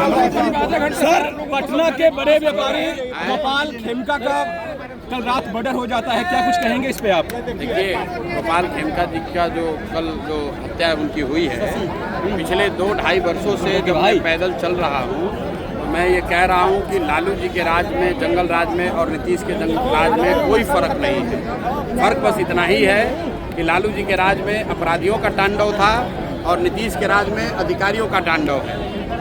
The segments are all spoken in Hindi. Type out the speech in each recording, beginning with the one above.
सर, पटना के बड़े व्यापारी गोपाल खेमका का कल रात मर्डर हो जाता है, क्या कुछ कहेंगे इस पे आप? देखिए, गोपाल खेमका जी का जो हत्या उनकी हुई है, पिछले 2-2.5 वर्षों से जब मैं पैदल चल रहा हूँ तो मैं ये कह रहा हूँ कि लालू जी के राज में, जंगल राज में और नीतीश के जंगल राज में कोई फर्क नहीं है। फर्क बस इतना ही है कि लालू जी के राज में अपराधियों का तांडव था और नीतीश के राज में अधिकारियों का तांडव है।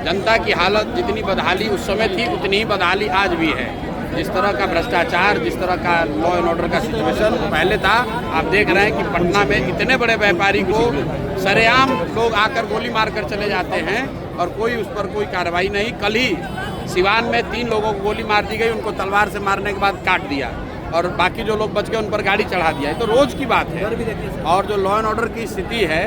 जनता की हालत जितनी बदहाली उस समय थी उतनी ही बदहाली आज भी है। जिस तरह का भ्रष्टाचार, जिस तरह का लॉ एंड ऑर्डर का सिचुएशन पहले था, आप देख रहे हैं कि पटना में इतने बड़े व्यापारी को सरेआम लोग आकर गोली मारकर चले जाते हैं और कोई उस पर कोई कार्रवाई नहीं। कल ही सिवान में 3 लोगों को गोली मार दी गई, उनको तलवार से मारने के बाद काट दिया और बाकी जो लोग बच गए उन पर गाड़ी चढ़ा दिया। ये तो रोज की बात है। और जो लॉ एंड ऑर्डर की स्थिति है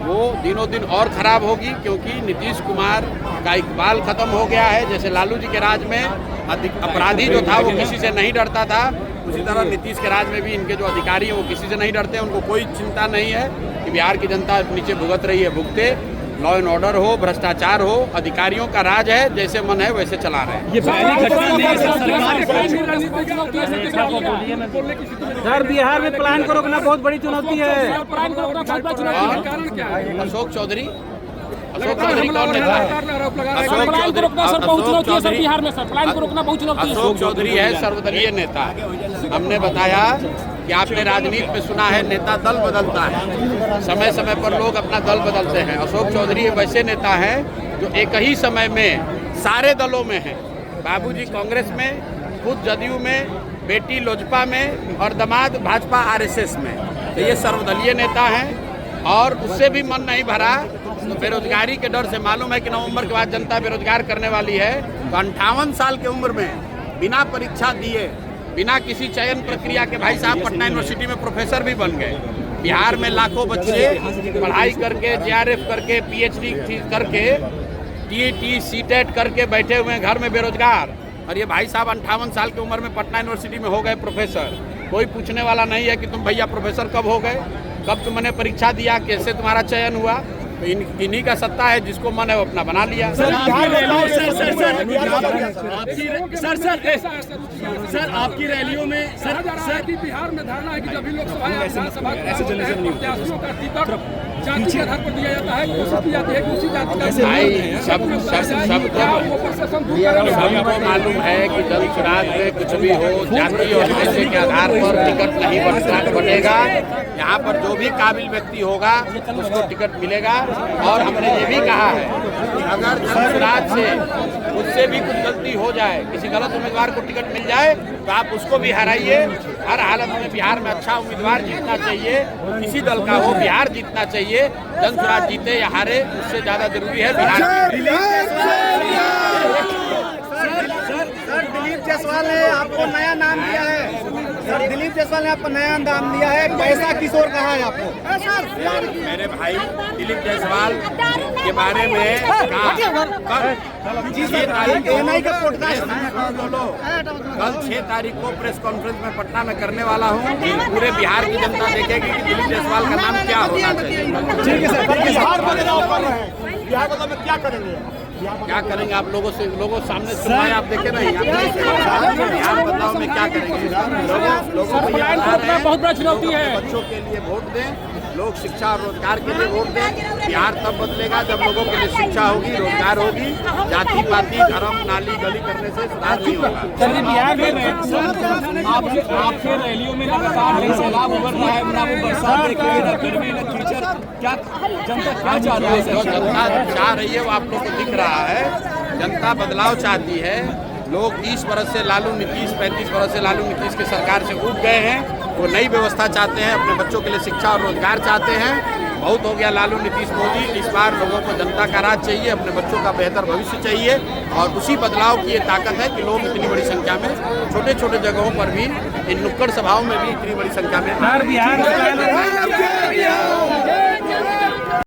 वो दिनों दिन और ख़राब होगी, क्योंकि नीतीश कुमार का इकबाल ख़त्म हो गया है। जैसे लालू जी के राज में अपराधी जो था वो किसी से नहीं डरता था, उसी तरह नीतीश के राज में भी इनके जो अधिकारी हैं वो किसी से नहीं डरते। उनको कोई चिंता नहीं है कि बिहार की जनता नीचे भुगत रही है, भुगते। लॉ एंड ऑर्डर हो, भ्रष्टाचार हो, अधिकारियों का राज है, जैसे मन है वैसे चला रहे हैं। ये पहली घटना नहीं है सर, बिहार में प्लान को रोकना बहुत बड़ी चुनौती है। अशोक चौधरी कौन नेता है? अशोक चौधरी है सर्वदलीय नेता। हमने बताया कि आपने राजनीति में सुना है नेता दल बदलता है, समय समय पर लोग अपना दल बदलते हैं। अशोक चौधरी वैसे नेता हैं जो एक ही समय में सारे दलों में हैं। बाबूजी कांग्रेस में, खुद जदयू में, बेटी लोजपा में और दामाद भाजपा आरएसएस में। तो ये सर्वदलीय नेता हैं और उससे भी मन नहीं भरा। तो बेरोजगारी के डर से मालूम है कि नवंबर के बाद जनता बेरोजगार करने वाली है। तो 58 साल की उम्र में बिना परीक्षा दिए, बिना किसी चयन प्रक्रिया के भाई साहब पटना यूनिवर्सिटी में प्रोफेसर भी बन गए। बिहार में लाखों बच्चे पढ़ाई करके, जेआरएफ करके, पीएचडी करके, टीईटी, सीटेट करके बैठे हुए हैं घर में बेरोजगार। और ये भाई साहब 58 साल की उम्र में पटना यूनिवर्सिटी में हो गए प्रोफेसर। कोई पूछने वाला नहीं है कि तुम भैया प्रोफेसर कब हो गए, कब तुमने परीक्षा दिया, कैसे तुम्हारा चयन हुआ। तो इन्हीं का सत्ता है, जिसको मन है वो अपना बना लिया। सर, आपकी रैलियों में बिहार में धारणा है कि जब भी लोकसभा या विधानसभा प्रत्याशियों का टिकट जाति के आधार पर दिया जाता है, घोषित की जाती है कि उसी जाति का सबको मालूम है कि जल चुनाव में कुछ भी हो, जाति और पैसे के आधार पर टिकट नहीं बनेगा। यहाँ पर जो भी काबिल व्यक्ति होगा उसको टिकट मिलेगा। और हमने ये भी कहा है कि अगर जल चुनाव से उससे भी कुछ गलती हो जाए, किसी गलत उम्मीदवार को टिकट मिल जाए तो आप उसको भी हराइए। हर हालत में बिहार में अच्छा उम्मीदवार जीतना चाहिए, किसी दल का हो, बिहार जीतना चाहिए। जन स्वराज जीते या हारे उससे ज्यादा जरूरी है बिहार। दिलीप जायसवाल ने आपको नया नाम दिया है। सर, दिलीप जायसवाल ने आपको नया नाम दिया है, कैसा किशोर कहा है आपको? मेरे भाई दिलीप जायसवाल के बारे में कल 6 तारीख को प्रेस कॉन्फ्रेंस में पटना में करने वाला हूँ। पूरे बिहार की जनता देखेगी कि दिलीप जायसवाल का नाम क्या होना चाहिए। ठीक है सर, बिहार में क्या करेंगे? क्या करेंगे आप लोगों सामने सुनाए, आप देखे नहीं। बिहार बदलाव में क्या करेंगे? लोगों को बहुत बड़ा चुनौती है। बच्चों के लिए वोट दें, लोग शिक्षा और रोजगार के लिए वोट दें। बिहार तब बदलेगा जब लोगों के लिए शिक्षा होगी, रोजगार होगी। जाति पाति, धर्म, नाली गली करने से सुधार नहीं होगा। बिहार में आपके रैलियों में लगातार सैलाब उभर रहा है, ना वो बरसात देख रही है, ना गर्मी, ना कीचड़। क्या जनता क्या चाह रही है? जो जनता चाह रही है वो आप लोग को दिख रहा है। जनता बदलाव चाहती है। लोग 30 बरस से लालू नीतीश, 35 बरस से लालू नीतीश की सरकार से उब गए हैं। वो नई व्यवस्था चाहते हैं, अपने बच्चों के लिए शिक्षा और रोजगार चाहते हैं। बहुत हो गया लालू नीतीश मोदी। इस बार लोगों को जनता का राज चाहिए, अपने बच्चों का बेहतर भविष्य चाहिए। और उसी बदलाव की ये ताकत है कि लोग इतनी बड़ी संख्या में छोटे छोटे जगहों पर भी, इन नुक्कड़ सभाओं में भी इतनी बड़ी संख्या में